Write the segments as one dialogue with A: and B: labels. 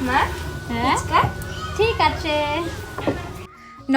A: মা
B: হ্যাঁ
A: ফুচকা
B: ঠিক আছে।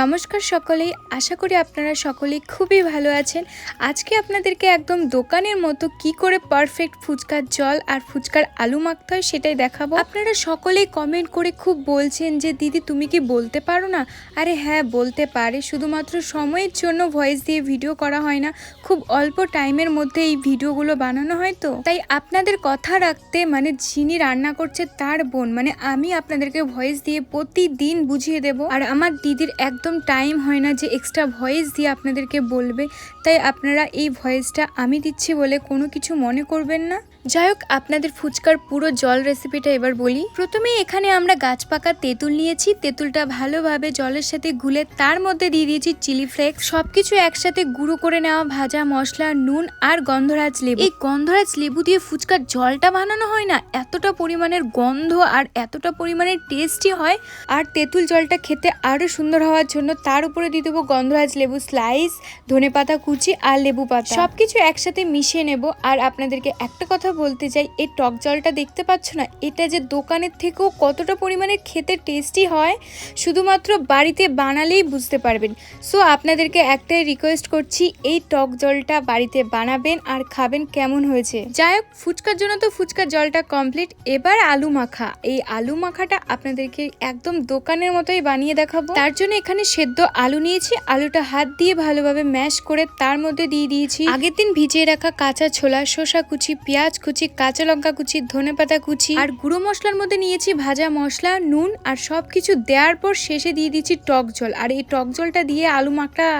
C: নমস্কার সকলেই, আশা করি আপনারা সকলেই খুবই ভালো আছেন। আজকে আপনাদেরকে একদম দোকানের মতো কি করে পারফেক্ট ফুচকার জল আর ফুচকার আলু মাখতে হয় সেটাই দেখাবো। আপনারা সকলেই কমেন্ট করে খুব বলছেন যে দিদি তুমি কি বলতে পারো না? আরে হ্যাঁ বলতে পারে, শুধুমাত্র সময়ের জন্য ভয়েস দিয়ে ভিডিও করা হয় না, খুব অল্প টাইমের মধ্যে এই ভিডিওগুলো বানানো হয়, তো তাই আপনাদের কথা রাখতে মানে যিনি রান্না করছে তার বোন মানে আমি আপনাদেরকে ভয়েস দিয়ে প্রতিদিন বুঝিয়ে দেব। আর আমার দিদির একদম টাইম হয় না যে এক্সট্রা ভয়েস দিয়ে আপনাদেরকে বলবে, তাই আপনারা এই ভয়েসটা আমি দিচ্ছি বলে কোনো কিছু মনে করবেন না। যাই হোক, আপনাদের ফুচকার পুরো জল রেসিপিটা এবার বলি। প্রথমে এখানে আমরা গাছ পাকা তেঁতুল নিয়েছি, তেঁতুলটা ভালোভাবে জলের সাথে গুলে তার মধ্যে দিয়ে দিয়েছি চিলি ফ্লেক্স, সবকিছু একসাথে গুঁড়ো করে নেওয়া ভাজা মশলা, নুন আর গন্ধরাজ লেবু। এই গন্ধরাজ লেবু দিয়ে ফুচকার জলটা বানানো হয় না, এতটা পরিমাণের গন্ধ আর এতটা পরিমাণের টেস্টি হয়। আর তেঁতুল জলটা খেতে আরো সুন্দর হওয়ার জন্য তার উপরে দিয়ে দেবো গন্ধরাজ লেবু স্লাইস, ধনেপাতা কুচি আর লেবু পাতা, সবকিছু একসাথে মিশিয়ে নেব। আর আপনাদেরকে একটা কথা বলতে চাই, এই টক জলটা দেখতে পাচ্ছ না, এটা যে দোকানের থেকেও কতটা পরিমাণে খেতে টেস্টি হয় শুধুমাত্র বাড়িতে বানালেই বুঝতে পারবেন। সো আপনাদেরকে একটাই রিকোয়েস্ট করছি, এই টক জলটা বাড়িতে বানাবেন আর খাবেন কেমন হয়েছে। যাই হোক, ফুচকার জন্য তো ফুচকার জলটা কমপ্লিট। এবার আলু মাখা, এই আলু মাখাটা আপনাদেরকে একদম দোকানের মতোই বানিয়ে দেখাবো। তার জন্য এখানে সেদ্ধ আলু নিয়েছি, আলুটা হাত দিয়ে ভালোভাবে ম্যাশ করে তার মধ্যে দিয়ে দিয়েছি আগের দিন ভিজিয়ে রাখা কাঁচা ছোলা, শসা কুচি, পেঁয়াজ কুচি, কাঁচা লঙ্কা কুচি, ধনেপাতা কুচি আর গুঁড়ো মশলার মধ্যে নিয়েছি ভাজা মশলা, নুন আর সবকিছু দেওয়ার পর শেষে দিয়ে দিচ্ছি টক জল। আর এই টক জলটা দিয়ে আলু মাখা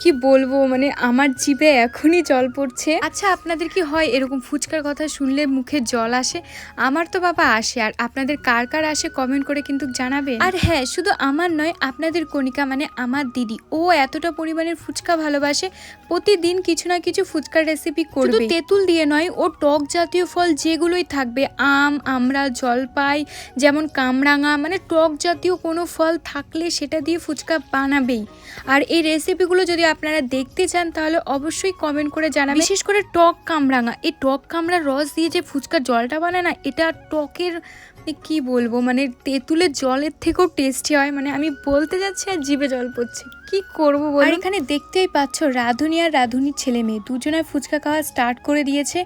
C: কি বলবো, মানে আমার জিভে এখনই জল পড়ছে। আচ্ছা, আপনাদের কি হয় এরকম ফুচকার কথা শুনলে মুখে জল আসে? আমার তো বাবা আসে। আর আপনাদের কার কার আসে কমেন্ট করে কিন্তু জানাবেন। আর হ্যাঁ, শুধু আমার নয়, আপনাদের কণিকা মানে আমার দিদি, ও এতটা পরিমাণের ফুচকা ভালোবাসে, প্রতিদিন কিছু না কিছু ফুচকার রেসিপি করবে। শুধু তেঁতুল দিয়ে নয়, ও টক জাতীয় ফল যেগুলোই থাকবে, আম, আমড়া, জলপাই, যেমন কামরাঙা, মানে টক জাতীয় কোনো ফল থাকলে সেটা দিয়ে ফুচকা বানাবেই। আর এই রেসিপিগুলো যদি আপনারা দেখতে চান তাহলে অবশ্যই কমেন্ট করে জানাবেন। বিশেষ করে টক কামরাঙা, এই টক কামড়ার রস দিয়ে যে ফুচকার জলটা বানায় না, এটা টকের কি বলবো, মানে তেঁতুলের জলের থেকেও টেস্টি হয়। মানে আমি বলতে যাচ্ছি আর জিভে জল পড়ছে, কি করবো বল। আর এখানে দেখতেই পাচ্ছ রাঁধুনি আর রাঁধুনির ছেলে মেয়ে দুজনের ফুচকা খাওয়া স্টার্ট করে দিয়েছে।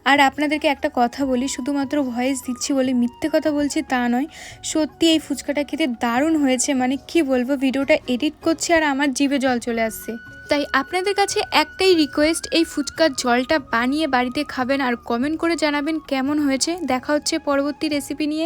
C: আর আপনাদেরকে একটা কথা বলি, শুধুমাত্র ভয়েস দিচ্ছি বলে মিথ্যে কথা বলছি তা নয়, সত্যি এই ফুচকাটা খেতে দারুণ হয়েছে। মানে কি বলবো, ভিডিওটা এডিট করছি আর আমার জিভে জল চলে আসছে। তাই আপনাদের কাছে একটাই রিকোয়েস্ট, এই ফুচকার জলটা বানিয়ে বাড়িতে খাবেন আর কমেন্ট করে জানাবেন কেমন হয়েছে। দেখা হচ্ছে পরবর্তী রেসিপি নিয়ে।